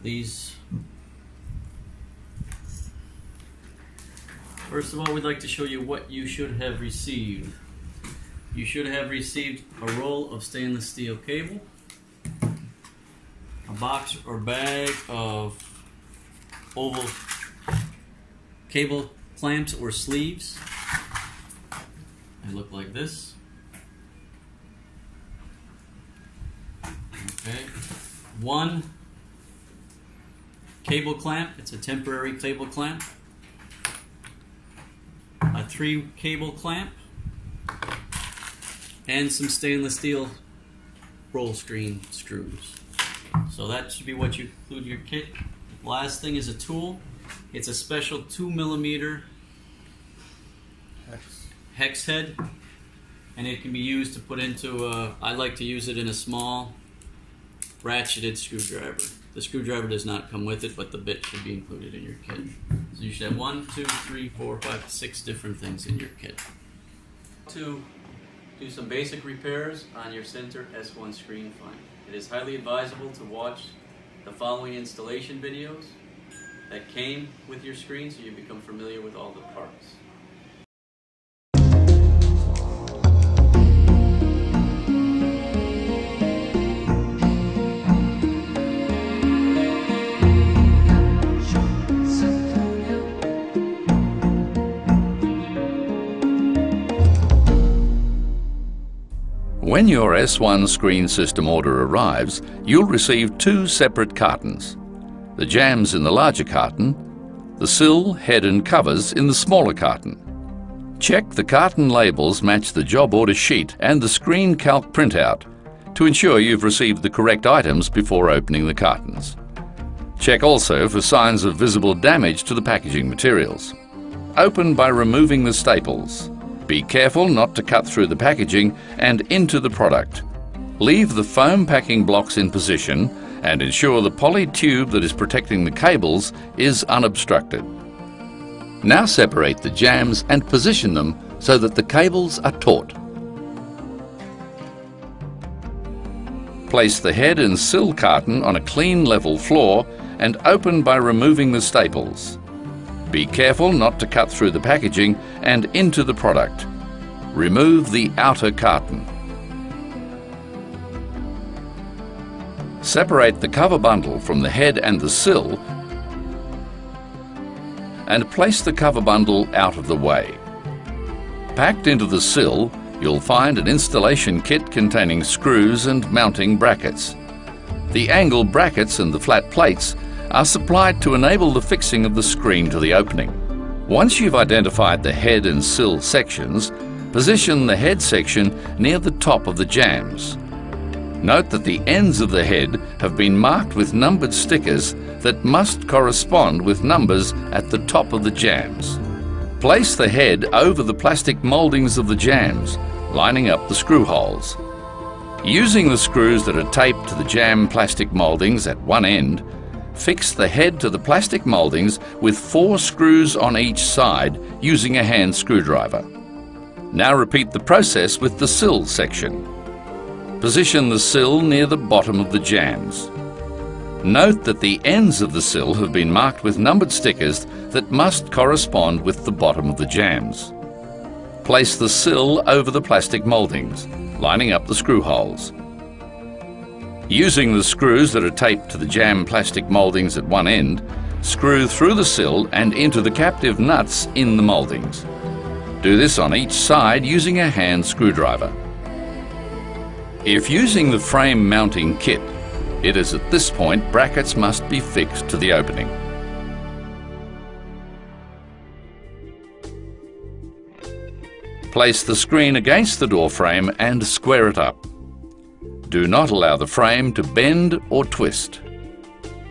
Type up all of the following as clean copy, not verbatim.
these. First of all, we'd like to show you what you should have received. You should have received a roll of stainless steel cable, a box or bag of oval cable clamps or sleeves. They look like this. Okay. One cable clamp, it's a temporary cable clamp. A 3 cable clamp. And some stainless steel roll screen screws. So that should be what you include in your kit. Last thing is a tool. It's a special 2mm hex head, and it can be used to put into I like to use it in a small ratcheted screwdriver. The screwdriver does not come with it, but the bit should be included in your kit. So you should have 1, 2, 3, 4, 5, 6 different things in your kit. To do some basic repairs on your Centor S1 screen finder. It is highly advisable to watch the following installation videos that came with your screen so you become familiar with all the parts. When your S1 screen system order arrives, you'll receive 2 separate cartons. The jams in the larger carton, the sill, head and covers in the smaller carton. Check the carton labels match the job order sheet and the screen calc printout to ensure you've received the correct items before opening the cartons. Check also for signs of visible damage to the packaging materials. Open by removing the staples. Be careful not to cut through the packaging and into the product. Leave the foam packing blocks in position and ensure the poly tube that is protecting the cables is unobstructed. Now separate the jams and position them so that the cables are taut. Place the head and sill carton on a clean level floor and open by removing the staples. Be careful not to cut through the packaging and into the product. Remove the outer carton. Separate the cover bundle from the head and the sill and place the cover bundle out of the way. Packed into the sill, you'll find an installation kit containing screws and mounting brackets. The angle brackets and the flat plates are supplied to enable the fixing of the screen to the opening. Once you've identified the head and sill sections, position the head section near the top of the jams. Note that the ends of the head have been marked with numbered stickers that must correspond with numbers at the top of the jams. Place the head over the plastic mouldings of the jams, lining up the screw holes. Using the screws that are taped to the jam plastic mouldings at one end, fix the head to the plastic mouldings with 4 screws on each side using a hand screwdriver. Now repeat the process with the sill section. Position the sill near the bottom of the jams. Note that the ends of the sill have been marked with numbered stickers that must correspond with the bottom of the jams. Place the sill over the plastic mouldings, lining up the screw holes. Using the screws that are taped to the jam plastic mouldings at one end, screw through the sill and into the captive nuts in the mouldings. Do this on each side using a hand screwdriver. If using the frame mounting kit, it is at this point brackets must be fixed to the opening. Place the screen against the door frame and square it up. Do not allow the frame to bend or twist.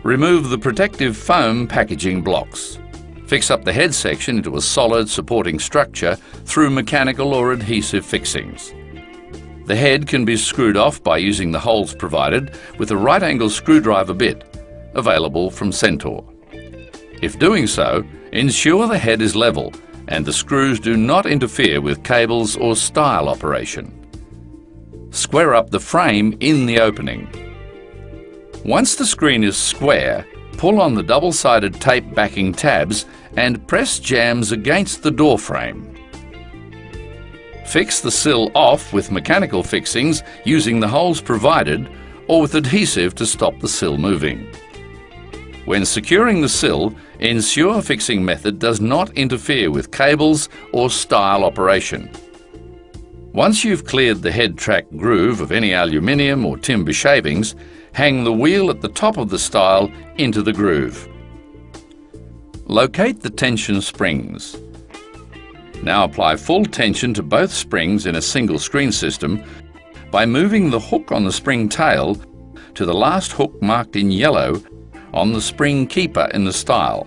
Remove the protective foam packaging blocks. Fix up the head section into a solid supporting structure through mechanical or adhesive fixings. The head can be screwed off by using the holes provided with a right-angle screwdriver bit, available from Centor. If doing so, ensure the head is level and the screws do not interfere with cables or stile operation. Square up the frame in the opening. Once the screen is square, pull on the double-sided tape backing tabs and press jambs against the door frame. Fix the sill off with mechanical fixings using the holes provided or with adhesive to stop the sill moving. When securing the sill, ensure fixing method does not interfere with cables or stile operation. Once you've cleared the head track groove of any aluminium or timber shavings, hang the wheel at the top of the stile into the groove. Locate the tension springs. Now apply full tension to both springs in a single screen system by moving the hook on the spring tail to the last hook marked in yellow on the spring keeper in the stile.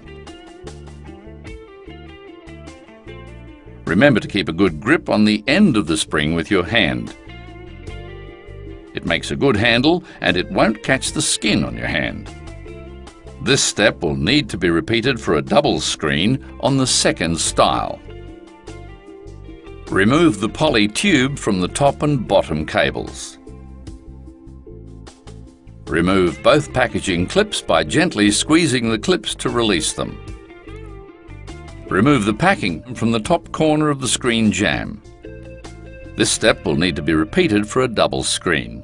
Remember to keep a good grip on the end of the spring with your hand. It makes a good handle and it won't catch the skin on your hand. This step will need to be repeated for a double screen on the second stile. Remove the poly tube from the top and bottom cables. Remove both packaging clips by gently squeezing the clips to release them. Remove the packing from the top corner of the screen jamb. This step will need to be repeated for a double screen.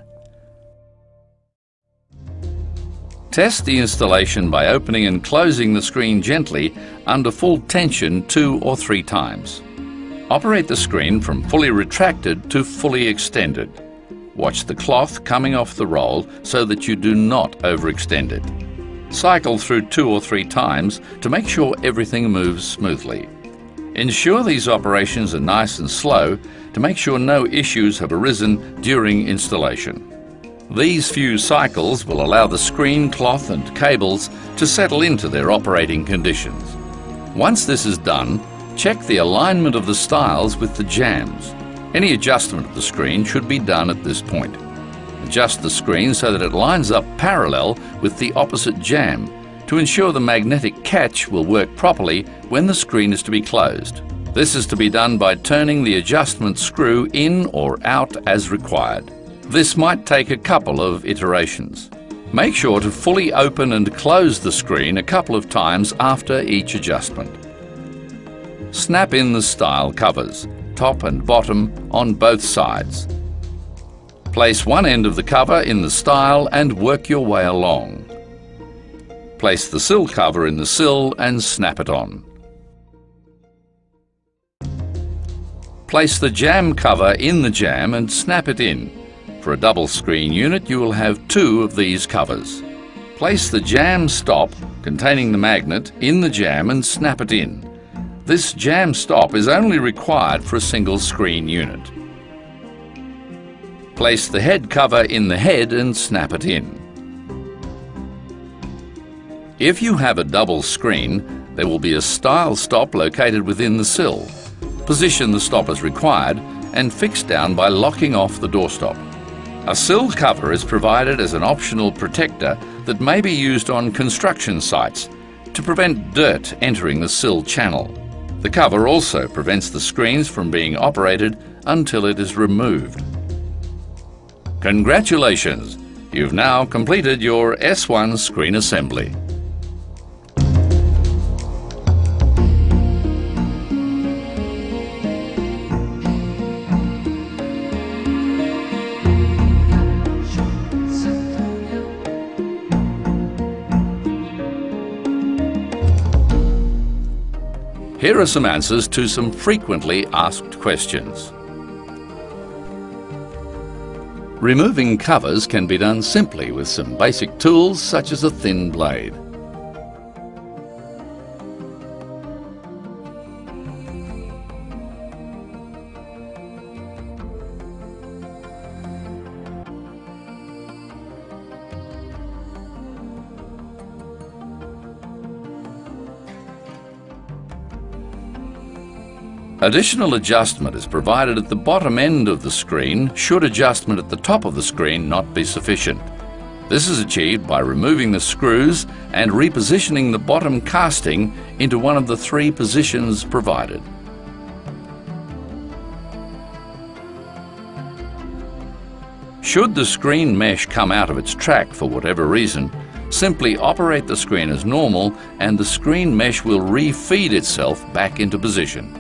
Test the installation by opening and closing the screen gently under full tension 2 or 3 times. Operate the screen from fully retracted to fully extended. Watch the cloth coming off the roll so that you do not overextend it. Cycle through 2 or 3 times to make sure everything moves smoothly. Ensure these operations are nice and slow to make sure no issues have arisen during installation. These few cycles will allow the screen, cloth and cables to settle into their operating conditions. Once this is done, check the alignment of the stiles with the jambs. Any adjustment of the screen should be done at this point. Adjust the screen so that it lines up parallel with the opposite jamb to ensure the magnetic catch will work properly when the screen is to be closed. This is to be done by turning the adjustment screw in or out as required. This might take a couple of iterations. Make sure to fully open and close the screen a couple of times after each adjustment. Snap in the stile covers, top and bottom, on both sides. Place one end of the cover in the stile and work your way along. Place the sill cover in the sill and snap it on. Place the jamb cover in the jamb and snap it in. For a double screen unit, you will have 2 of these covers. Place the jamb stop containing the magnet in the jamb and snap it in. This jamb stop is only required for a single screen unit. Place the head cover in the head and snap it in. If you have a double screen, there will be a stile stop located within the sill. Position the stop as required and fix down by locking off the doorstop. A sill cover is provided as an optional protector that may be used on construction sites to prevent dirt entering the sill channel. The cover also prevents the screens from being operated until it is removed. Congratulations! You've now completed your S1 screen assembly. Here are some answers to some frequently asked questions. Removing covers can be done simply with some basic tools such as a thin blade. Additional adjustment is provided at the bottom end of the screen should adjustment at the top of the screen not be sufficient. This is achieved by removing the screws and repositioning the bottom casting into one of the 3 positions provided. Should the screen mesh come out of its track for whatever reason, Simply operate the screen as normal and the screen mesh will re-feed itself back into position.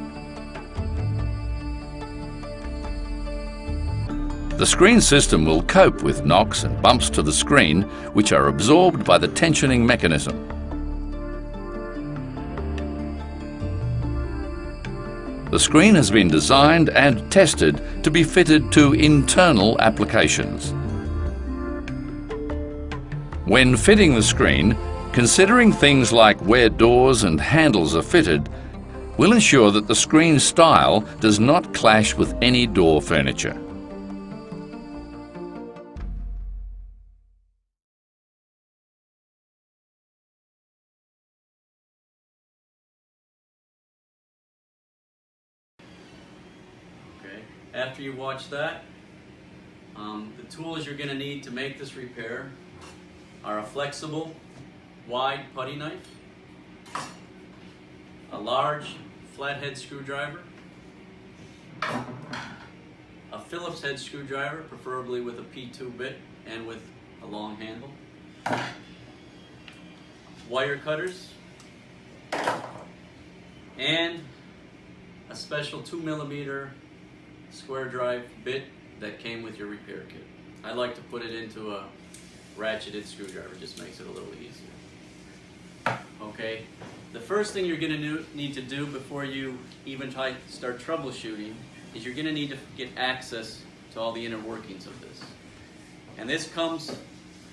The screen system will cope with knocks and bumps to the screen, which are absorbed by the tensioning mechanism. The screen has been designed and tested to be fitted to internal applications. When fitting the screen, considering things like where doors and handles are fitted will ensure that the screen style does not clash with any door furniture. After you watch that, the tools you're going to need to make this repair are a flexible, wide putty knife, a large flathead screwdriver, a Phillips head screwdriver, preferably with a P2 bit and with a long handle, wire cutters, and a special 2mm square drive bit that came with your repair kit. I like to put it into a ratcheted screwdriver, just makes it a little easier. Okay, the first thing you're going to need to do before you even start troubleshooting is you're going to need to get access to all the inner workings of this. And this comes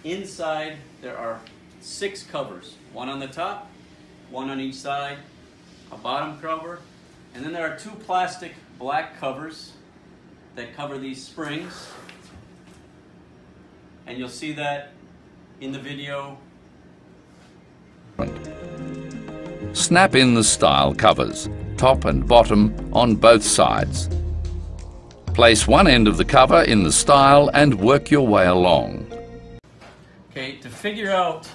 inside. There are 6 covers, one on the top, one on each side, a bottom cover, and then there are 2 plastic black covers that cover these springs, and you'll see that in the video. Snap in the style covers, top and bottom, on both sides. Place one end of the cover in the style and work your way along. Okay, to figure out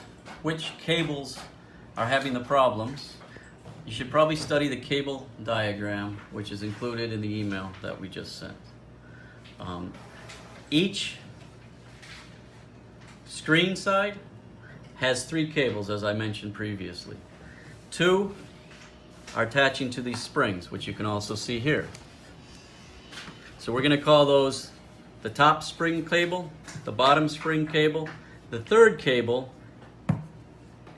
which cables are having the problems, you should probably study the cable diagram, which is included in the email that we just sent. Each screen side has 3 cables, as I mentioned previously. 2 are attaching to these springs, which you can also see here. So we're going to call those the top spring cable, the bottom spring cable. The 3rd cable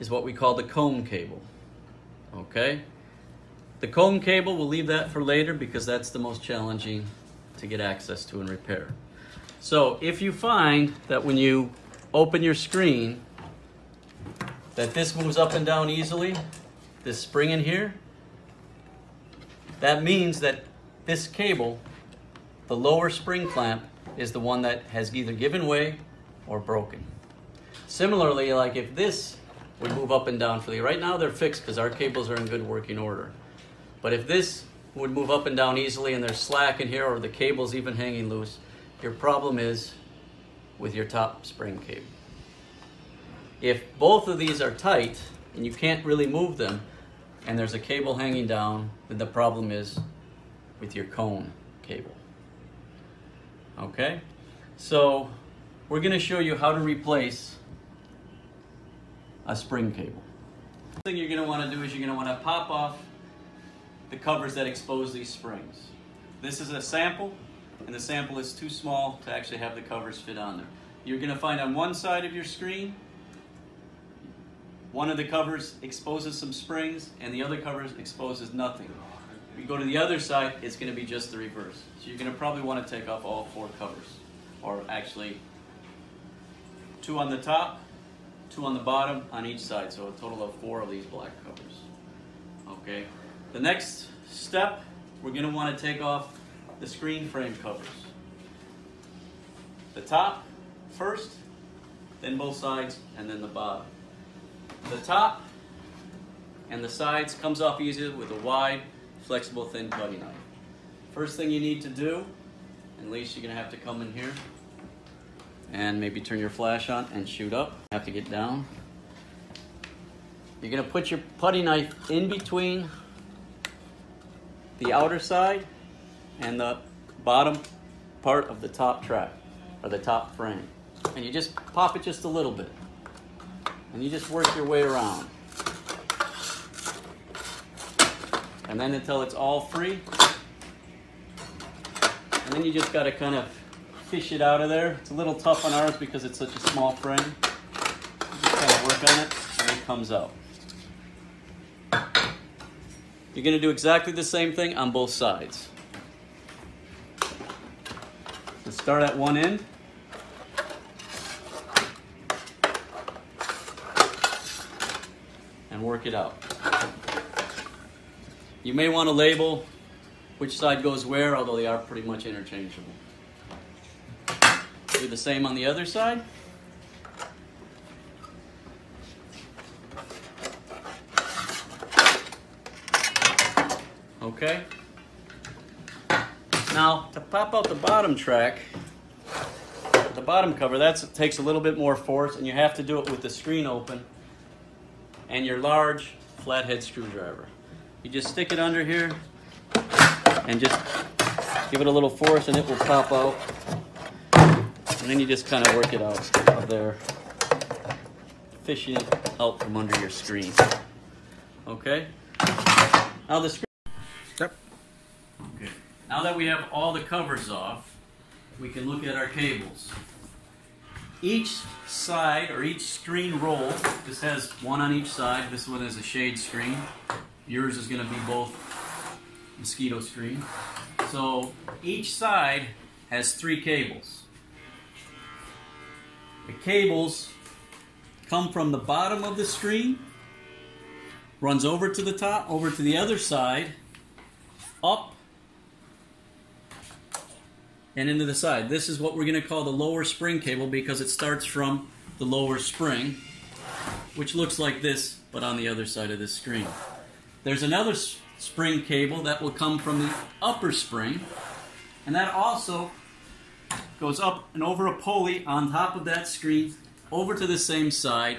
is what we call the comb cable. Okay? The comb cable, we'll leave that for later because that's the most challenging to get access to and repair. So if you find that when you open your screen that this moves up and down easily, this spring in here, that means that this cable, the lower spring clamp, is the one that has either given way or broken. Similarly, like if this would move up and down for you, right now they're fixed because our cables are in good working order. But if this would move up and down easily and there's slack in here or the cable's even hanging loose, your problem is with your top spring cable. If both of these are tight and you can't really move them and there's a cable hanging down, then the problem is with your cone cable. Okay? So we're going to show you how to replace a spring cable. The thing you're going to want to do is you're going to want to pop off the covers that expose these springs. This is a sample, and the sample is too small to actually have the covers fit on there. You're going to find on one side of your screen, one of the covers exposes some springs, and the other cover exposes nothing. If you go to the other side, it's going to be just the reverse. So you're going to probably want to take off all 4 covers, or actually 2 on the top, 2 on the bottom on each side, so a total of 4 of these black covers. Okay. The next step, we're going to want to take off the screen frame covers. The top first, then both sides, and then the bottom. The top and the sides comes off easily with a wide, flexible, thin putty knife. First thing you need to do, at least you're going to have to come in here and maybe turn your flash on and shoot up. You have to get down. You're going to put your putty knife in between the outer side and the bottom part of the top track, or the top frame. And you just pop it just a little bit. and you just work your way around. And then until it's all free. And then you just got to kind of fish it out of there. It's a little tough on ours because it's such a small frame. You just kind of work on it and it comes out. You're going to do exactly the same thing on both sides. So start at one end. And work it out. You may want to label which side goes where, although they are pretty much interchangeable. Do the same on the other side. Okay. Now, to pop out the bottom track, the bottom cover, that takes a little bit more force, and you have to do it with the screen open and your large flathead screwdriver. You just stick it under here and just give it a little force and it will pop out. And then you just kind of work it out of there, fishing it out from under your screen. Okay? Now the screen. Yep. Okay. Now that we have all the covers off, we can look at our cables. Each side or each screen roll, this has one on each side. This one is a shade screen. Yours is going to be both mosquito screen. So each side has 3 cables. The cables come from the bottom of the screen, runs over to the top, over to the other side, up, and into the side. This is what we're going to call the lower spring cable because it starts from the lower spring, which looks like this, but on the other side of the screen. There's another spring cable that will come from the upper spring, and that also goes up and over a pulley on top of that screen, over to the same side,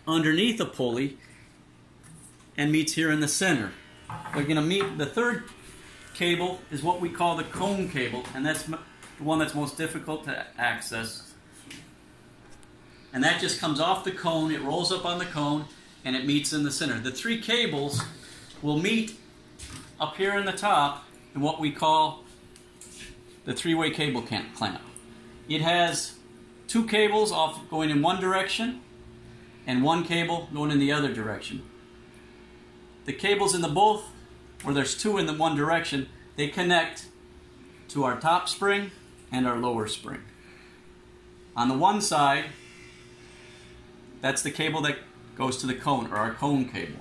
underneath a pulley, and meets here in the center. We're going to meet, the third cable is what we call the cone cable, and that's the one that's most difficult to access. And that just comes off the cone, it rolls up on the cone, and it meets in the center. The 3 cables will meet up here in the top in what we call the 3-way cable clamp. It has 2 cables off going in one direction and 1 cable going in the other direction. The cables in the both, where there's 2 in the one direction, they connect to our top spring and our lower spring. On the one side, that's the cable that goes to the cone, or our cone cable.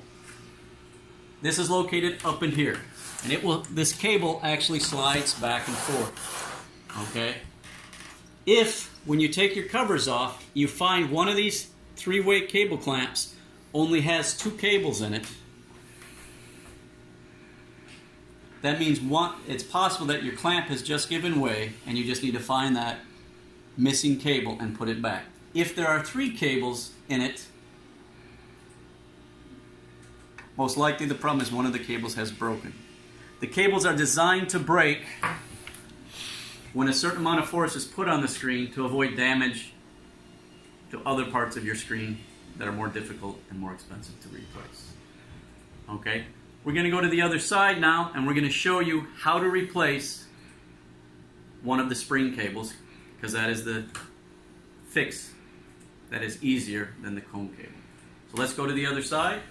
This is located up in here, and this cable actually slides back and forth. Okay? If, when you take your covers off, you find one of these 3-way cable clamps only has 2 cables in it, that means it's possible that your clamp has just given way and you just need to find that missing cable and put it back. If there are 3 cables in it, most likely the problem is one of the cables has broken. The cables are designed to break when a certain amount of force is put on the screen to avoid damage to other parts of your screen that are more difficult and more expensive to replace. Okay? We're going to go to the other side now, and we're going to show you how to replace one of the spring cables, because that is the fix that is easier than the cone cable. So let's go to the other side.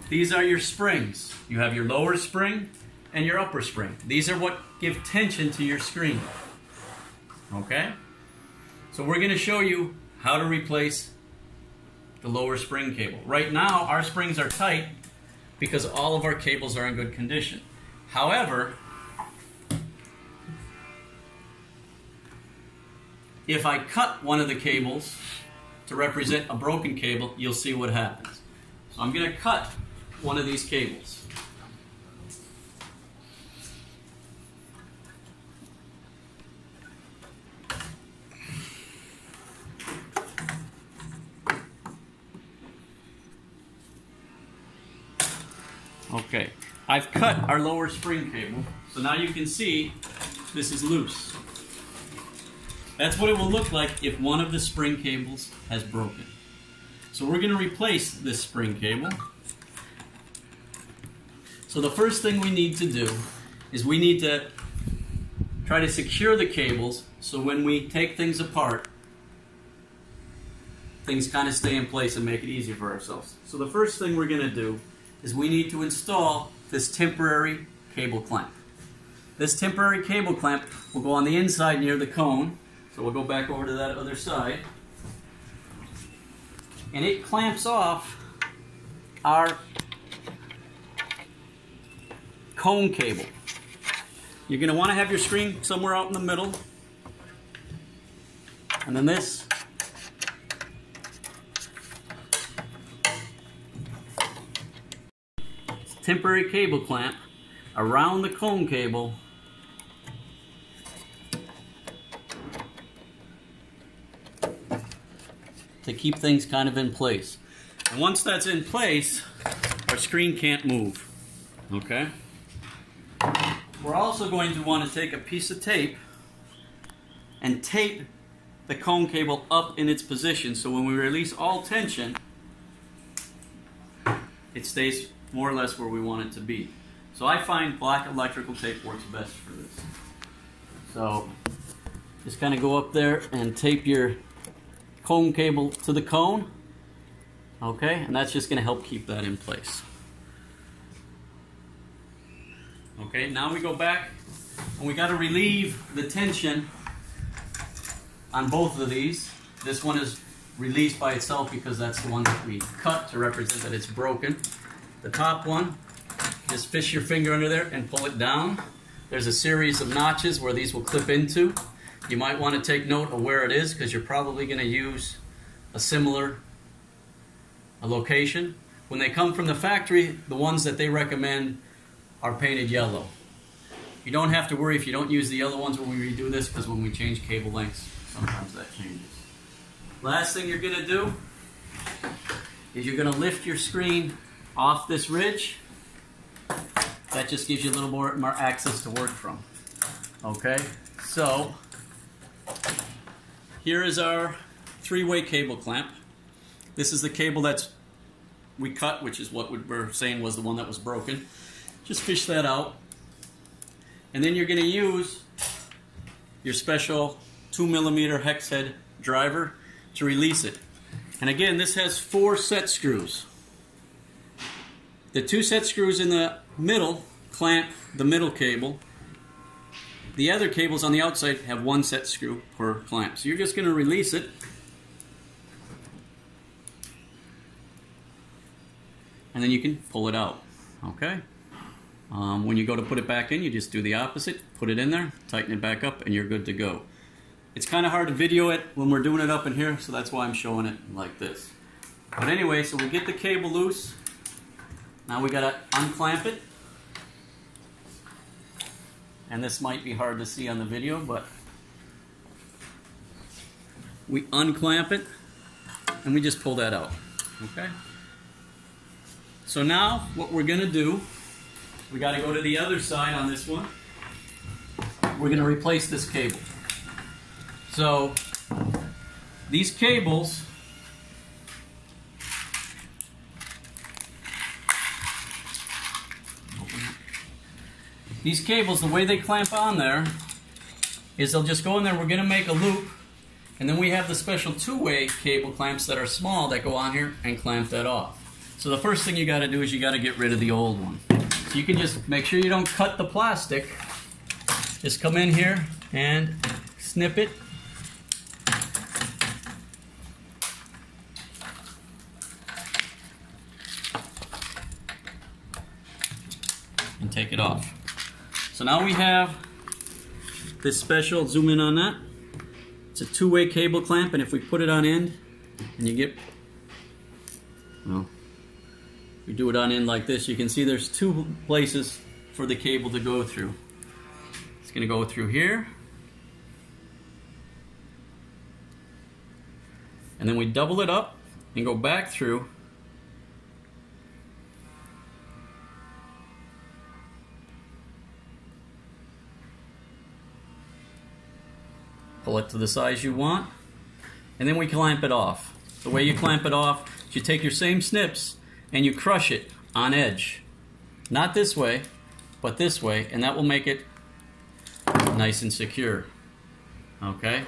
These are your springs. You have your lower spring and your upper spring. These are what give tension to your screen. Okay? So we're going to show you how to replace the lower spring cable. Right now, our springs are tight because all of our cables are in good condition. However, if I cut one of the cables to represent a broken cable, you'll see what happens. So I'm going to cut one of these cables. Okay, I've cut our lower spring cable, so now you can see this is loose. That's what it will look like if one of the spring cables has broken. So we're going to replace this spring cable. So the first thing we need to do is we need to try to secure the cables so when we take things apart, things kind of stay in place and make it easier for ourselves. So the first thing we're going to do is we need to install this temporary cable clamp. This temporary cable clamp will go on the inside near the cone. So we'll go back over to that other side. And it clamps off our cone cable. You're going to want to have your screen somewhere out in the middle. And then this temporary cable clamp around the cone cable to keep things kind of in place. And once that's in place, our screen can't move. Okay? We're also going to want to take a piece of tape and tape the cone cable up in its position so when we release all tension, it stays more or less where we want it to be. So I find black electrical tape works best for this. So just kind of go up there and tape your cone cable to the cone. Okay, and that's just going to help keep that in place. Okay, now we go back and we got to relieve the tension on both of these. This one is released by itself because that's the one that we cut to represent that it's broken. The top one, just fish your finger under there and pull it down. There's a series of notches where these will clip into. You might want to take note of where it is because you're probably going to use a similar location. When they come from the factory, the ones that they recommend are painted yellow. You don't have to worry if you don't use the yellow ones when we redo this because when we change cable lengths, sometimes that changes. Last thing you're going to do is you're going to lift your screen off this ridge. That just gives you a little more access to work from. Okay, so here is our three-way cable clamp. This is the cable that we cut, which is what we're saying was the one that was broken. Just fish that out. And then you're going to use your special 2mm hex head driver to release it. And again, this has 4 set screws. The 2 set screws in the middle clamp the middle cable. The other cables on the outside have 1 set screw per clamp. So you're just going to release it. And then you can pull it out. Okay? When you go to put it back in, you just do the opposite. Put it in there, tighten it back up, and you're good to go. It's kind of hard to video it when we're doing it up in here, so that's why I'm showing it like this. But anyway, so we get the cable loose. Now we got to unclamp it. And this might be hard to see on the video, but we unclamp it and we just pull that out. Okay? So now what we're going to do, we got to go to the other side on this one. We're going to replace this cable. So these cables the way they clamp on there is they'll just go in there, we're going to make a loop, and then we have the special 2-way cable clamps that are small that go on here and clamp that off. So the first thing you got to do is you got to get rid of the old one. So you can just make sure you don't cut the plastic. Just come in here and snip it. And take it off. So now we have this special, zoom in on that. It's a 2-way cable clamp, and if we put it on end, and you get, well, we do it on end like this, you can see there's 2 places for the cable to go through. It's going to go through here, and then we double it up and go back through. Pull it to the size you want, and then we clamp it off. The way you clamp it off is you take your same snips and you crush it on edge. Not this way, but this way, and that will make it nice and secure. Okay?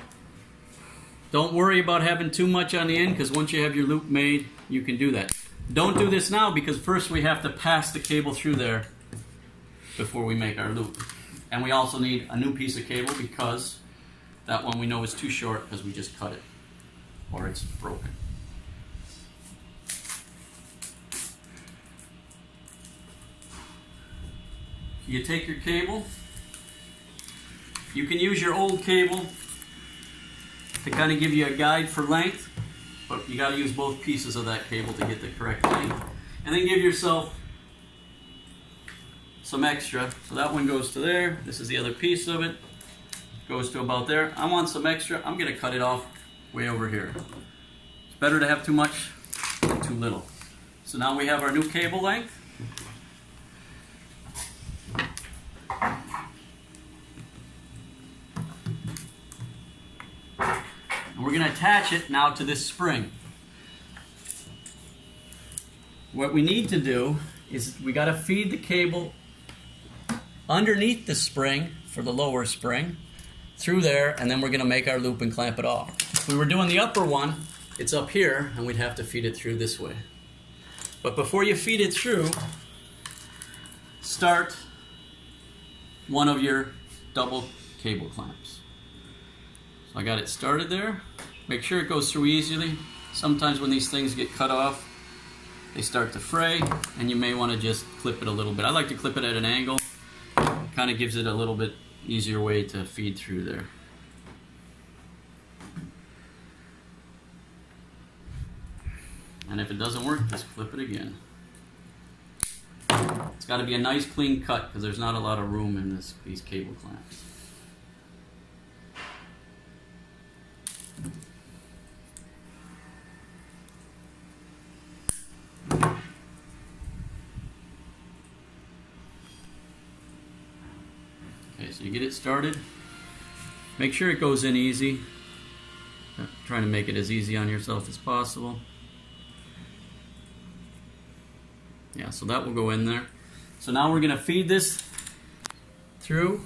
Don't worry about having too much on the end, because once you have your loop made, you can do that. Don't do this now, because first we have to pass the cable through there before we make our loop. And we also need a new piece of cable, because that one we know is too short because we just cut it, or it's broken. You take your cable. You can use your old cable to kind of give you a guide for length, but you got to use both pieces of that cable to get the correct length. And then give yourself some extra. So that one goes to there. This is the other piece of it. Goes to about there. I want some extra. I'm going to cut it off way over here. It's better to have too much than too little. So now we have our new cable length. And we're going to attach it now to this spring. What we need to do is we got to feed the cable underneath the spring for the lower spring through there, and then we're going to make our loop and clamp it off. If we were doing the upper one, it's up here, and we'd have to feed it through this way. But before you feed it through, start one of your double cable clamps. So I got it started there. Make sure it goes through easily. Sometimes when these things get cut off, they start to fray, and you may want to just clip it a little bit. I like to clip it at an angle. Kind of gives it a little bit easier way to feed through there. And if it doesn't work, just clip it again. It's got to be a nice clean cut, because there's not a lot of room in these cable clamps. Okay, so you get it started. Make sure it goes in easy. Trying to make it as easy on yourself as possible. Yeah, so that will go in there. So now we're going to feed this through,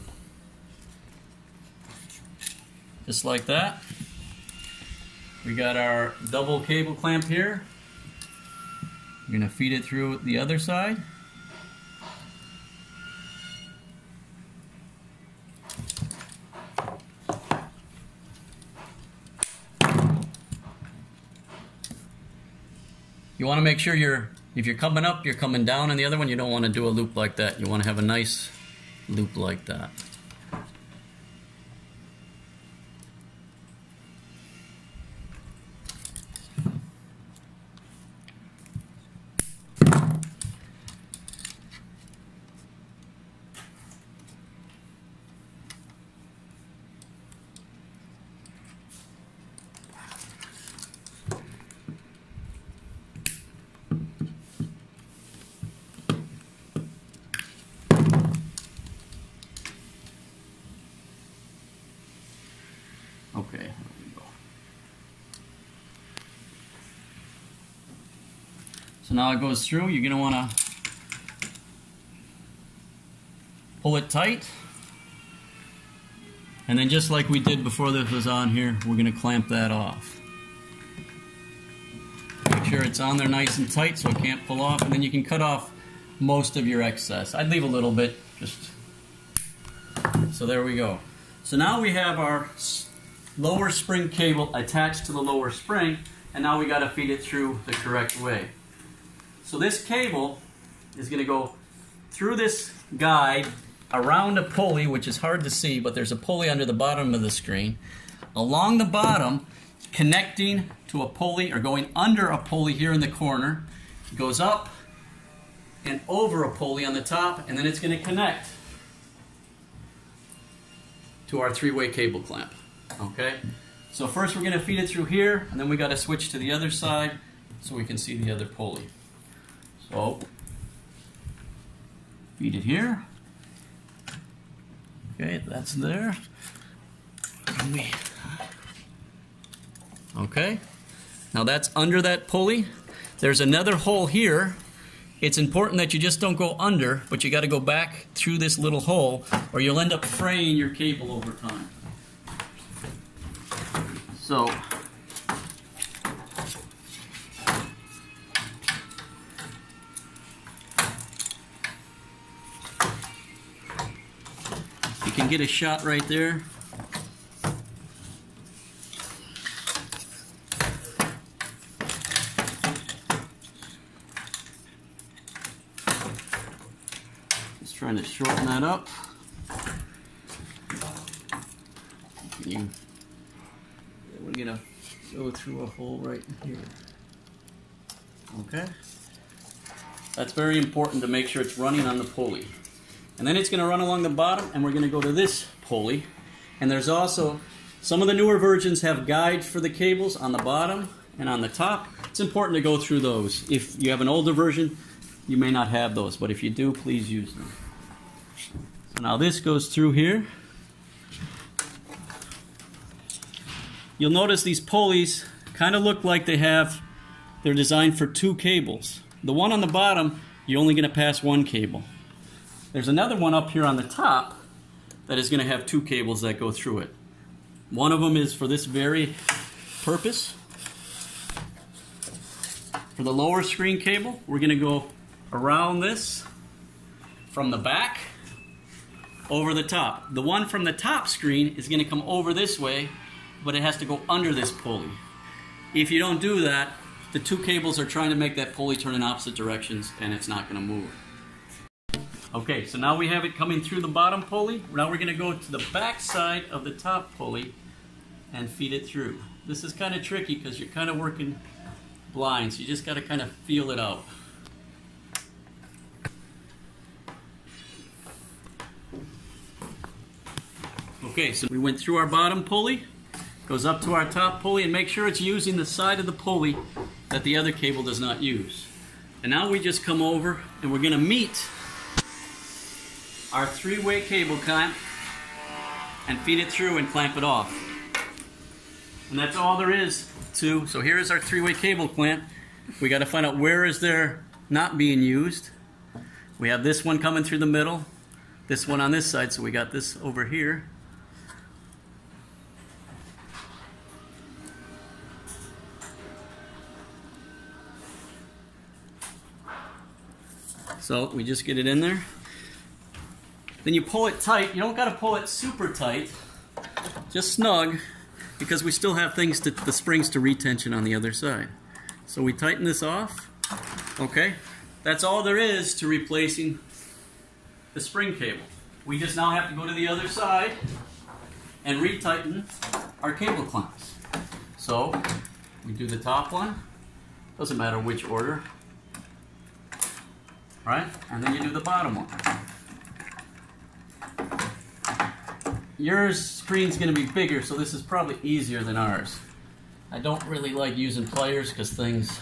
just like that. We got our double cable clamp here. We're going to feed it through the other side. You want to make sure if you're coming up, you're coming down on the other one. You don't want to do a loop like that. You want to have a nice loop like that. Okay, there we go. So now it goes through. You're going to want to pull it tight. And then just like we did before this was on here, we're going to clamp that off. Make sure it's on there nice and tight so it can't pull off, and then you can cut off most of your excess. I'd leave a little bit, just so there we go. So now we have our lower spring cable attached to the lower spring, and now we got to feed it through the correct way. So this cable is going to go through this guide around a pulley, which is hard to see, but there's a pulley under the bottom of the screen, along the bottom, connecting to a pulley or going under a pulley here in the corner. It goes up and over a pulley on the top, and then it's going to connect to our three-way cable clamp. Okay, so first we're going to feed it through here, and then we got to switch to the other side so we can see the other pulley. So feed it here. Okay, that's there. And we Okay, now that's under that pulley. There's another hole here. It's important that you just don't go under, but you got to go back through this little hole or you'll end up fraying your cable over time. So you can get a shot right there. Just trying to shorten that up. We're gonna go through a hole right here. Okay? That's very important to make sure it's running on the pulley. And then it's going to run along the bottom, and we're going to go to this pulley. And there's also, some of the newer versions have guides for the cables on the bottom and on the top. It's important to go through those. If you have an older version, you may not have those, but if you do, please use them. So now this goes through here. You'll notice these pulleys kind of look like they're designed for 2 cables. The one on the bottom, you're only going to pass 1 cable. There's another one up here on the top that is going to have 2 cables that go through it. One of them is for this very purpose. For the lower screen cable, we're going to go around this from the back over the top. The one from the top screen is going to come over this way, but it has to go under this pulley. If you don't do that, the 2 cables are trying to make that pulley turn in opposite directions and it's not going to move. Okay, so now we have it coming through the bottom pulley. Now we're going to go to the back side of the top pulley and feed it through. This is kind of tricky because you're kind of working blind, so you just got to kind of feel it out. Okay, so we went through our bottom pulley, goes up to our top pulley, and make sure it's using the side of the pulley that the other cable does not use. And now we just come over and we're going to meet our 3-way cable clamp and feed it through and clamp it off. And that's all there is to, so here is our 3-way cable clamp. We got to find out where is there not being used. We have this one coming through the middle, this one on this side, so we got this over here. So we just get it in there. Then you pull it tight. You don't got to pull it super tight, just snug, because we still have the springs to retension on the other side. So we tighten this off. Okay, that's all there is to replacing the spring cable. We just now have to go to the other side and retighten our cable clamps. So we do the top one. Doesn't matter which order. Right? And then you do the bottom one. Your screen's going to be bigger, so this is probably easier than ours. I don't really like using pliers because things...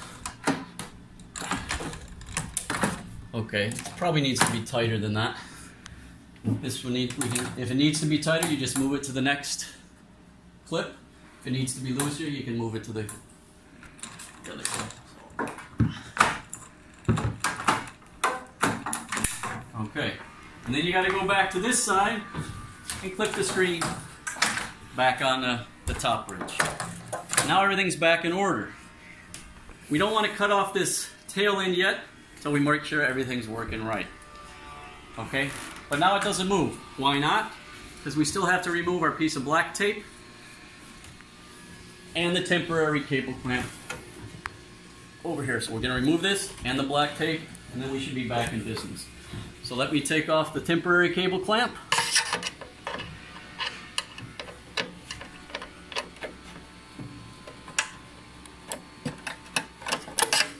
Okay, it probably needs to be tighter than that. This one if it needs to be tighter, you just move it to the next clip. If it needs to be looser, you can move it to the other clip. Okay, and then you got to go back to this side and clip the screen back on the top bridge. Now everything's back in order. We don't want to cut off this tail end yet until we make sure everything's working right. Okay, but now it doesn't move. Why not? Because we still have to remove our piece of black tape and the temporary cable clamp over here. So we're going to remove this and the black tape, and then we should be back in business. So let me take off the temporary cable clamp.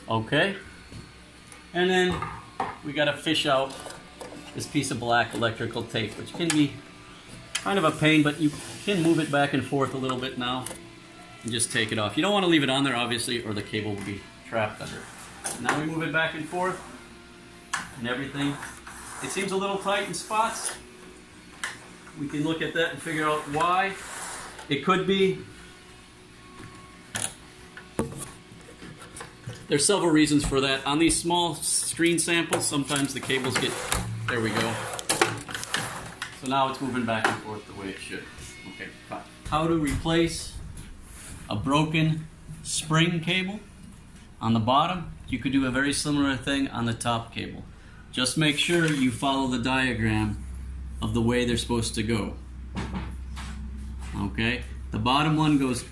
Okay. And then we got to fish out this piece of black electrical tape, which can be kind of a pain, but you can move it back and forth a little bit now and just take it off. You don't want to leave it on there, obviously, or the cable will be trapped under. Now we move it back and forth and everything. It seems a little tight in spots. We can look at that and figure out why. It could be There's several reasons for that. On these small screen samples, sometimes the cables get, there we go. So now it's moving back and forth the way it should. Okay, fine. How to replace a broken spring cable on the bottom. You could do a very similar thing on the top cable. Just make sure you follow the diagram of the way they're supposed to go. Okay, the bottom one goes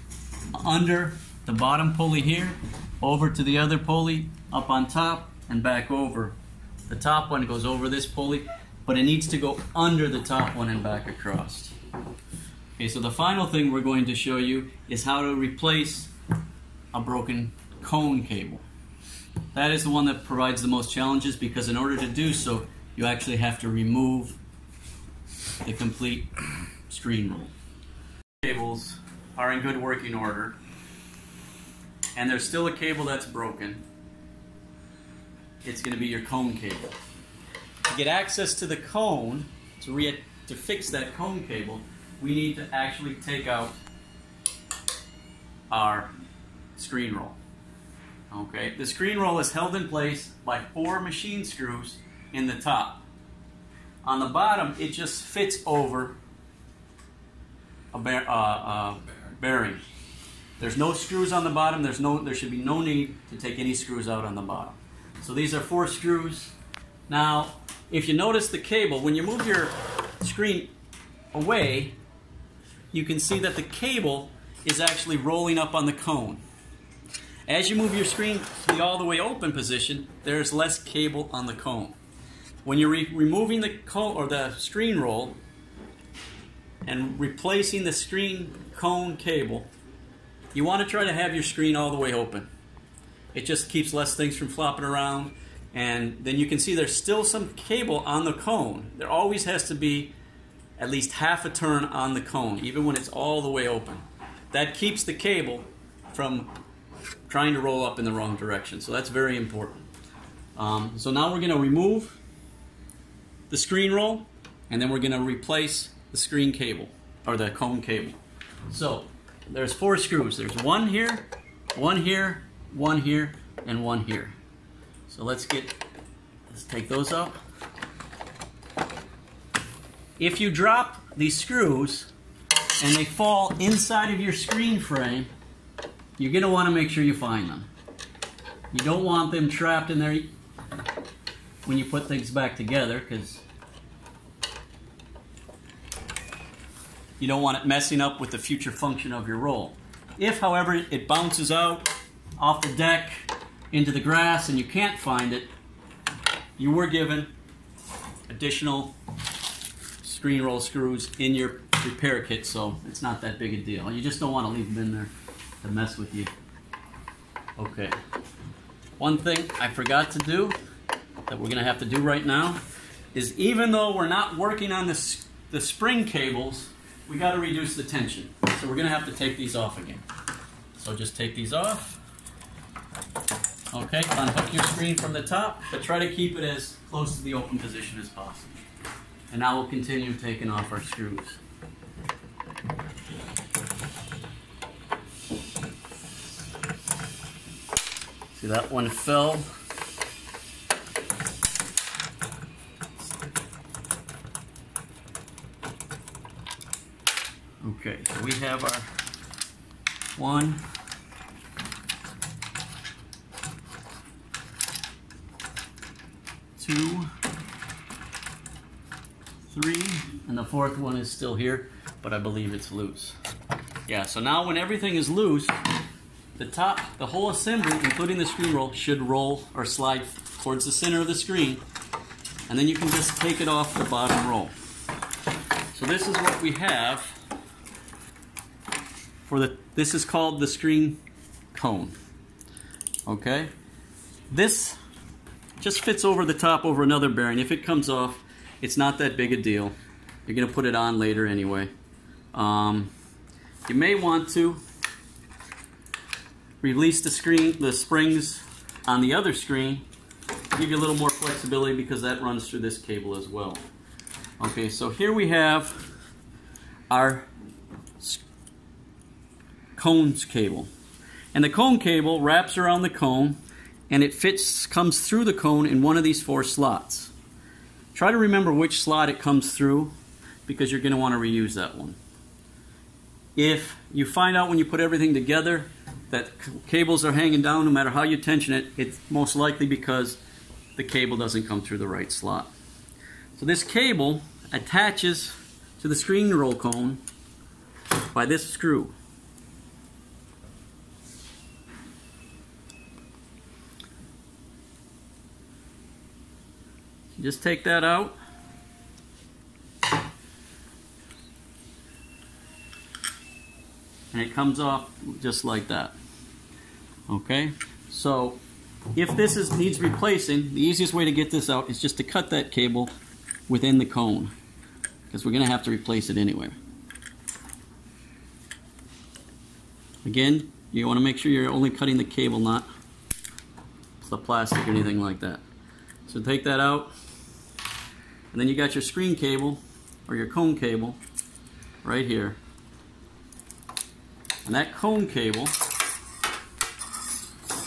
under the bottom pulley here, over to the other pulley, up on top, and back over. The top one goes over this pulley, but it needs to go under the top one and back across. Okay, so the final thing we're going to show you is how to replace a broken cone cable. That is the one that provides the most challenges, because in order to do so, you actually have to remove the complete screen roll. Cables are in good working order, and there's still a cable that's broken. It's going to be your cone cable. To get access to the cone, to fix that cone cable, we need to actually take out our screen roll. Okay, the screen roll is held in place by 4 machine screws in the top. On the bottom, it just fits over a bearing. There's no screws on the bottom. There should be no need to take any screws out on the bottom. So these are 4 screws. Now, if you notice the cable, when you move your screen away, you can see that the cable is actually rolling up on the cone. As you move your screen to the all the way open position, there's less cable on the cone. When you're removing the cone or the screen roll and replacing the screen cone cable, you want to try to have your screen all the way open. It just keeps less things from flopping around, and then you can see there's still some cable on the cone. There always has to be at least half a turn on the cone, even when it's all the way open. That keeps the cable from trying to roll up in the wrong direction, so that's very important. So now we're going to remove the screen roll, and then we're going to replace the screen cable, or the cone cable. So there's 4 screws. There's one here, one here, one here, and one here. So let's take those out. If you drop these screws and they fall inside of your screen frame, you're going to want to make sure you find them. You don't want them trapped in there when you put things back together, because you don't want it messing up with the future function of your roll. If, however, it bounces out off the deck into the grass and you can't find it, you were given additional screen roll screws in your repair kit, so it's not that big a deal. You just don't want to leave them in there to mess with you. Okay. One thing I forgot to do that we're going to have to do right now is, even though we're not working on the spring cables, we got to reduce the tension. So we're going to have to take these off again. So just take these off. Okay, unhook your screen from the top, but try to keep it as close to the open position as possible. And now we'll continue taking off our screws. See, that one fell. Okay, so we have our 1, 2, 3, and the 4th one is still here, but I believe it's loose. Yeah, so now when everything is loose, the whole assembly, including the screen roll, should roll or slide towards the center of the screen, and then you can just take it off the bottom roll. So this is what we have for this is called the screen cone. Okay? This just fits over the top over another bearing. If it comes off, it's not that big a deal. You're going to put it on later anyway. You may want to release the springs on the other screen, give you a little more flexibility, because that runs through this cable as well. Okay, so here we have our cones cable. And the cone cable wraps around the cone, and it comes through the cone in one of these 4 slots. Try to remember which slot it comes through, because you're going to want to reuse that one. If you find out when you put everything together that cables are hanging down, no matter how you tension it, it's most likely because the cable doesn't come through the right slot. So this cable attaches to the screen roll cone by this screw. You just take that out. And it comes off just like that. Okay? So if this needs replacing, the easiest way to get this out is just to cut that cable within the cone, because we're going to have to replace it anyway. Again, you want to make sure you're only cutting the cable, not the plastic or anything like that. So take that out, and then you got your screen cable or your cone cable right here. And that cone cable,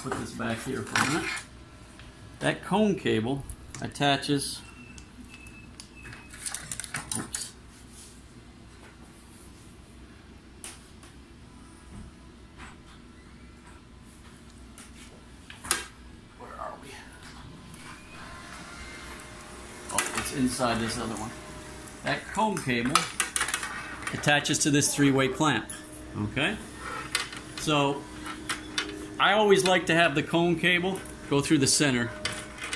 put this back here for a minute. That cone cable attaches, oops, where are we? Oh, it's inside this other one. That cone cable attaches to this 3-way clamp. Okay? So I always like to have the cone cable go through the center.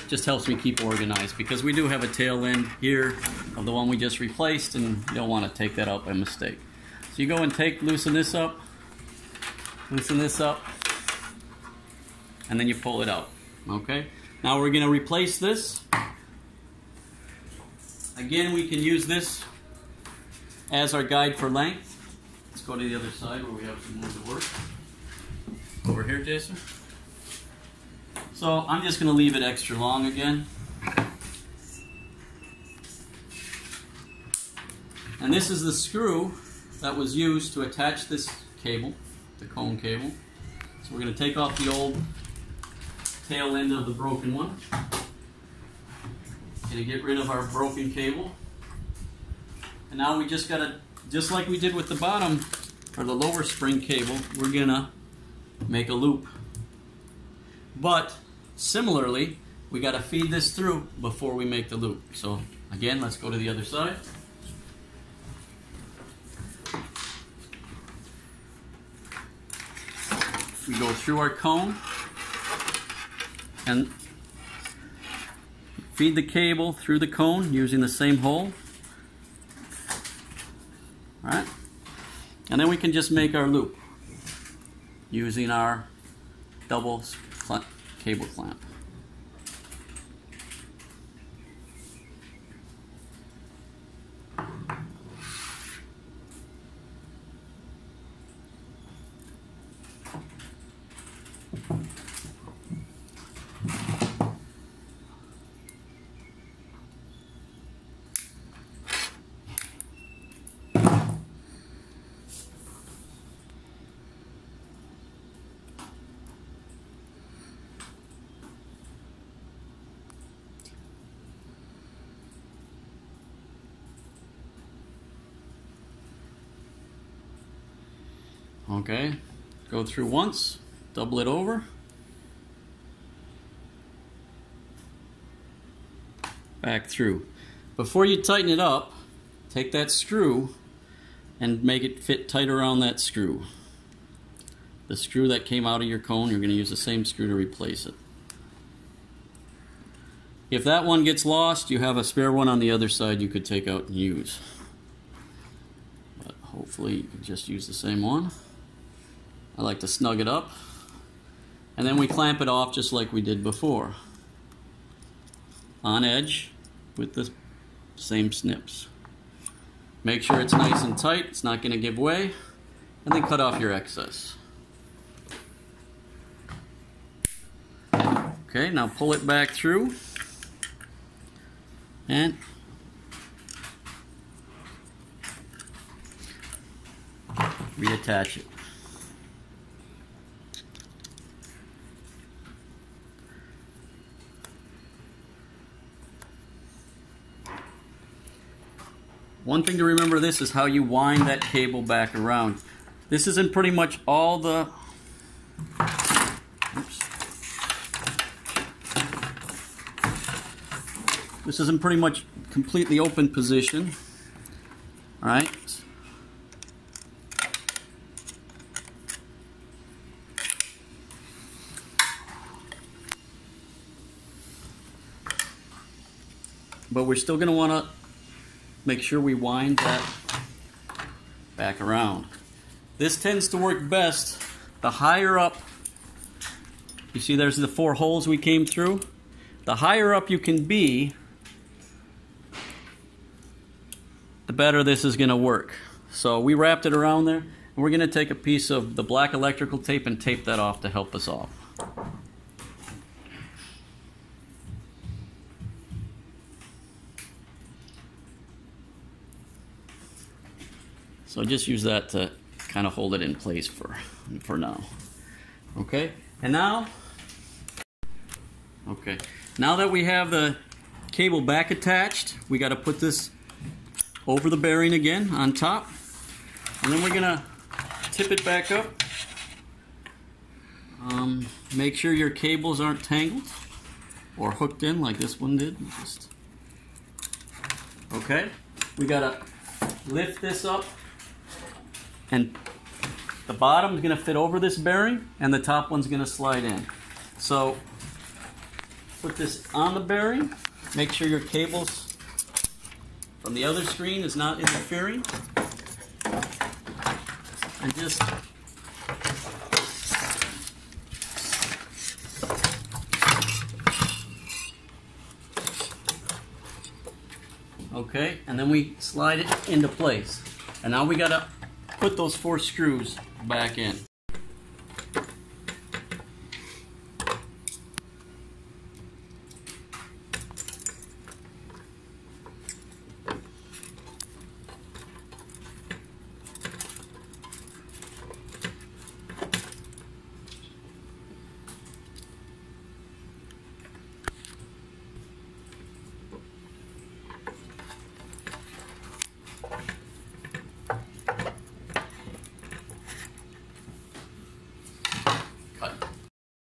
Just helps me keep organized, because we do have a tail end here of the one we just replaced, and you don't want to take that out by mistake. So you go and loosen this up, and then you pull it out. Okay? Now we're going to replace this. Again, we can use this as our guide for length. Let's go to the other side where we have some more to work. Over here, Jason. So I'm just going to leave it extra long again. And this is the screw that was used to attach this cable, the cone cable. So we're going to take off the old tail end of the broken one. Going to get rid of our broken cable. And now we just got to, just like we did with the bottom or the lower spring cable, we're going to make a loop. But similarly, we got to feed this through before we make the loop. So again, let's go to the other side. We go through our cone and feed the cable through the cone using the same hole. All right? And then we can just make our loop using our double cable clamp. Okay, go through once, double it over, back through. Before you tighten it up, take that screw and make it fit tight around that screw. The screw that came out of your cone, you're going to use the same screw to replace it. If that one gets lost, you have a spare one on the other side you could take out and use. But hopefully you can just use the same one. I like to snug it up, and then we clamp it off just like we did before, on edge with the same snips. Make sure it's nice and tight, it's not going to give way, and then cut off your excess. Okay, now pull it back through and reattach it. one thing to remember, this is how you wind that cable back around. This is in pretty much all the, oops. This is in pretty much completely open position. All right. But we're still going to want to make sure we wind that back around. This tends to work best the higher up. You see there's the 4 holes we came through. The higher up you can be, the better this is going to work. So we wrapped it around there, and we're going to take a piece of the black electrical tape and tape that off to help us off. So just use that to kind of hold it in place for now. Okay, and now that we have the cable back attached, we got to put this over the bearing again on top, and then we're gonna tip it back up. Make sure your cables aren't tangled or hooked in like this one did. Okay, we gotta lift this up, and the bottom is going to fit over this bearing and the top one's going to slide in. So put this on the bearing, make sure your cables from the other screen is not interfering, and just okay, and then we slide it into place. And now we got to put those 4 screws back in.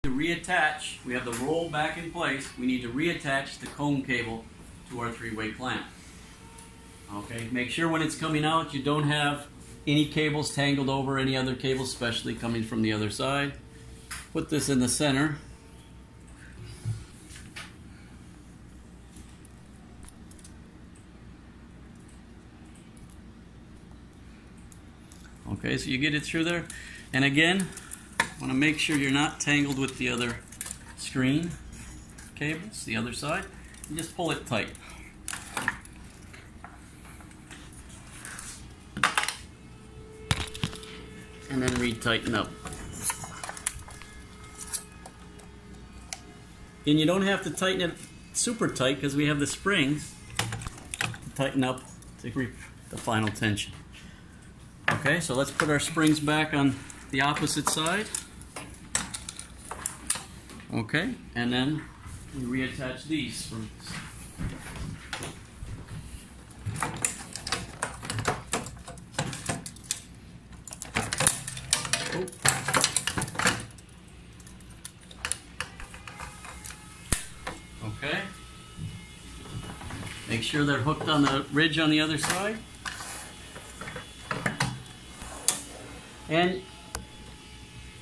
To reattach, we have the roll back in place. We need to reattach the cone cable to our 3-way clamp. Okay, make sure when it's coming out you don't have any cables tangled over any other cables, especially coming from the other side. Put this in the center. Okay, so you get it through there. And again, want to make sure you're not tangled with the other screen cables, the other side, and just pull it tight. And then re-tighten up. And you don't have to tighten it super tight because we have the springs to tighten up to reach the final tension. Okay, so let's put our springs back on the opposite side. Okay, and then we reattach these springs. Oh. Okay. Make sure they're hooked on the ridge on the other side. And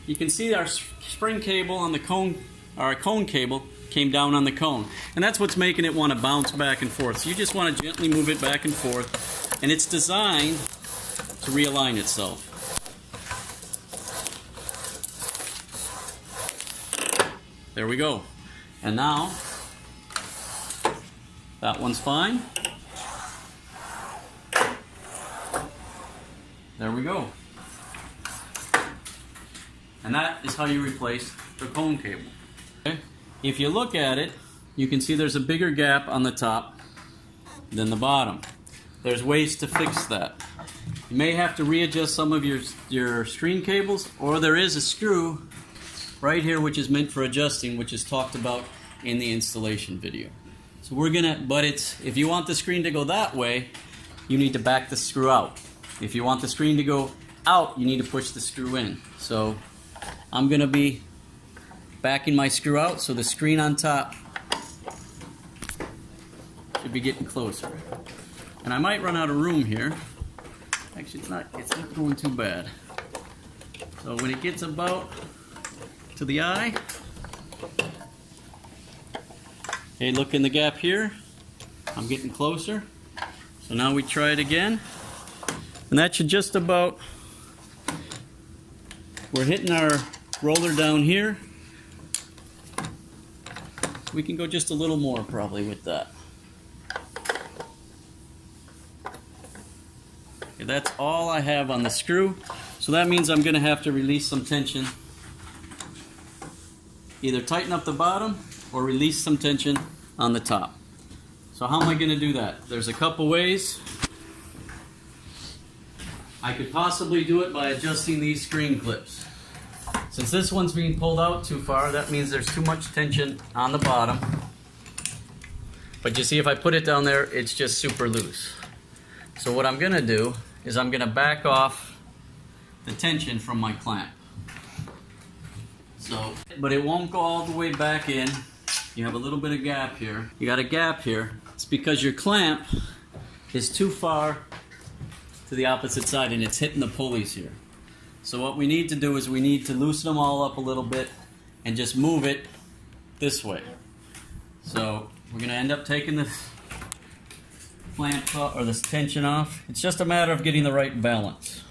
you can see our spring cable on the cone, our cone cable came down on the cone. And that's what's making it want to bounce back and forth. So you just want to gently move it back and forth. And it's designed to realign itself. There we go. And now, that one's fine. There we go. And that is how you replace the cone cable. Okay? If you look at it, you can see there's a bigger gap on the top than the bottom. There's ways to fix that. You may have to readjust some of your screen cables, or there is a screw right here which is meant for adjusting, which is talked about in the installation video. So we're gonna, but it's, if you want the screen to go that way, you need to back the screw out. If you want the screen to go out, you need to push the screw in. So I'm going to be backing my screw out, so the screen on top should be getting closer. And I might run out of room here. Actually, it's not going too bad. So when it gets about to the eye, okay, look in the gap here. I'm getting closer. So now we try it again. And that should just about, we're hitting our roller down here. We can go just a little more probably with that. Okay, that's all I have on the screw. So that means I'm going to have to release some tension. Either tighten up the bottom or release some tension on the top. So how am I going to do that? There's a couple ways. I could possibly do it by adjusting these screen clips. Since this one's being pulled out too far, that means there's too much tension on the bottom. But you see, if I put it down there, it's just super loose. So what I'm going to do is I'm going to back off the tension from my clamp. So, but it won't go all the way back in. You have a little bit of gap here. You got a gap here. It's because your clamp is too far to the opposite side and it's hitting the pulleys here. So what we need to do is we need to loosen them all up a little bit and just move it this way. So we're going to end up taking this clamp off, or this tension off. It's just a matter of getting the right balance.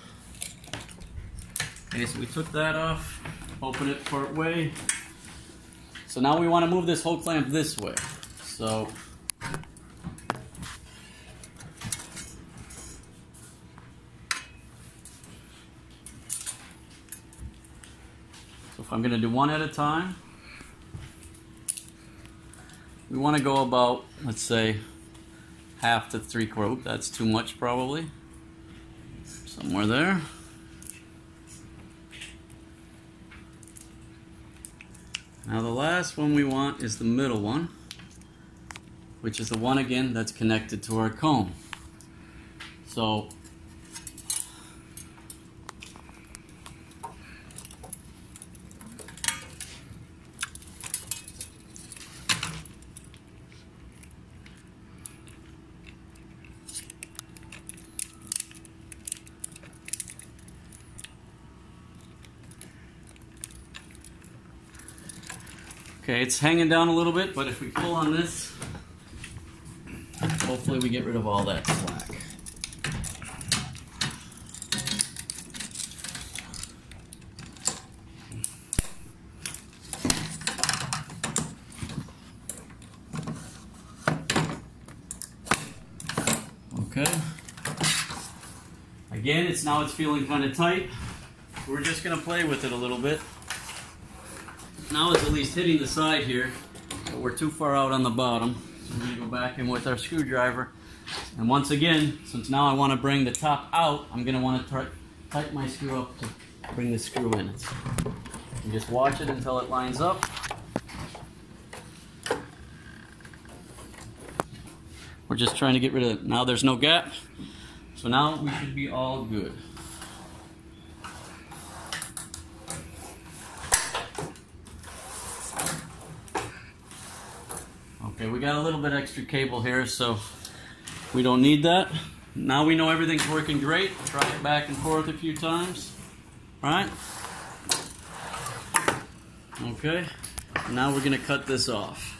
Okay, so we took that off, open it part way. So now we want to move this whole clamp this way. So I'm going to do one at a time. We want to go about, let's say, half to 3/4. That's too much probably. Somewhere there. Now the last one we want is the middle one, which is the one again that's connected to our comb. So okay, it's hanging down a little bit, but if we pull on this, hopefully we get rid of all that slack. Okay. Again, it's feeling kind of tight. We're just going to play with it a little bit. Now it's at least hitting the side here, but we're too far out on the bottom. So we're going to go back in with our screwdriver. And once again, since now I want to bring the top out, I'm going to want to tighten my screw up to bring the screw in. And just watch it until it lines up. We're just trying to get rid of it. Now there's no gap, so now we should be all good. Okay, we got a little bit extra cable here, so we don't need that. Now we know everything's working great. Try it back and forth a few times. All right? Okay, now we're going to cut this off.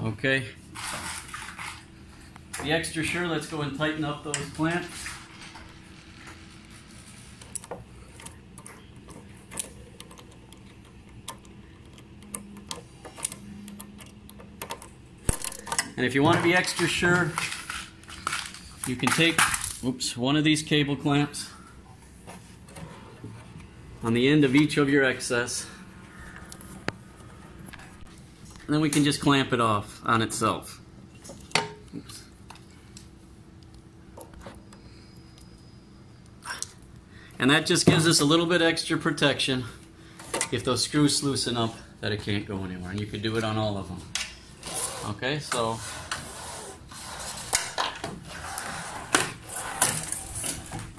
Okay. The extra sure, let's go and tighten up those clamps. And if you want to be extra sure, you can take, one of these cable clamps on the end of each of your excess, and then we can just clamp it off on itself. Oops. And that just gives us a little bit extra protection if those screws loosen up that it can't go anywhere. And you can do it on all of them. Okay, so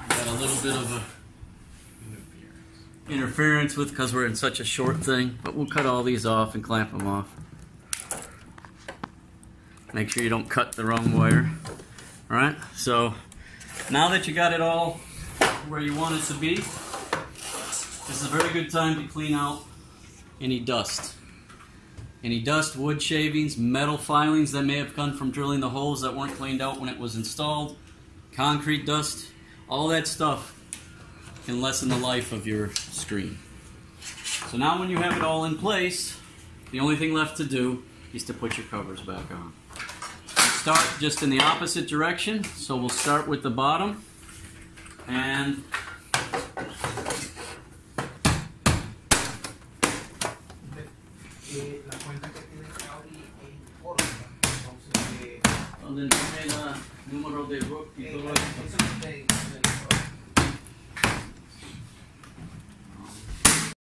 got a little bit of a interference with because we're in such a short thing, but we'll cut all these off and clamp them off. Make sure you don't cut the wrong wire. Alright, so now that you got it all where you want it to be, this is a very good time to clean out any dust. Any dust, wood shavings, metal filings that may have come from drilling the holes that weren't cleaned out when it was installed, concrete dust, all that stuff can lessen the life of your screen. So now when you have it all in place, the only thing left to do is to put your covers back on. Start just in the opposite direction, so we'll start with the bottom and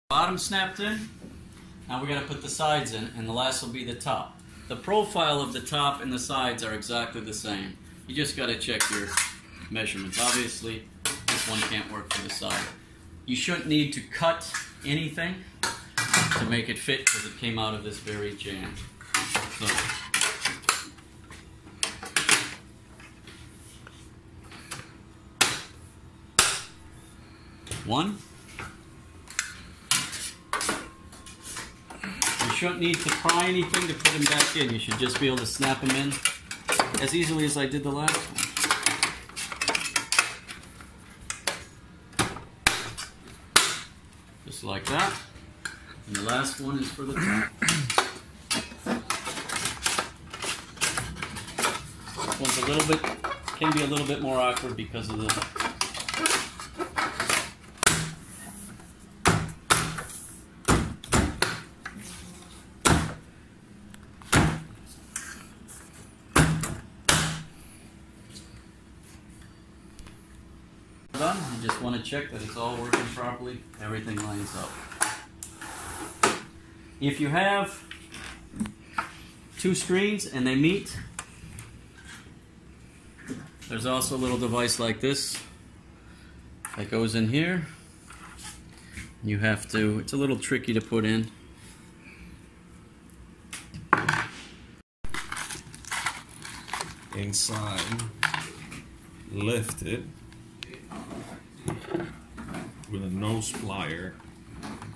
bottom snapped in. Now we got to put the sides in, and the last will be the top. The profile of the top and the sides are exactly the same. You just got to check your measurements. Obviously, this one can't work for the side. You shouldn't need to cut anything to make it fit because it came out of this very jam. So, one. You shouldn't need to pry anything to put them back in. You should just be able to snap them in as easily as I did the last one. Just like that. And the last one is for the top. This one's a little bit, can be a little bit more awkward because of the done. You just want to check that it's all working properly, everything lines up. If you have two screens and they meet, there's also a little device like this that goes in here. You have to, it's a little tricky to put in. Inside, lift it with a nose plier,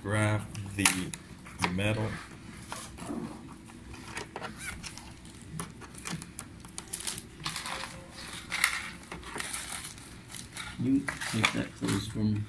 grab the metal, You take that closed for me.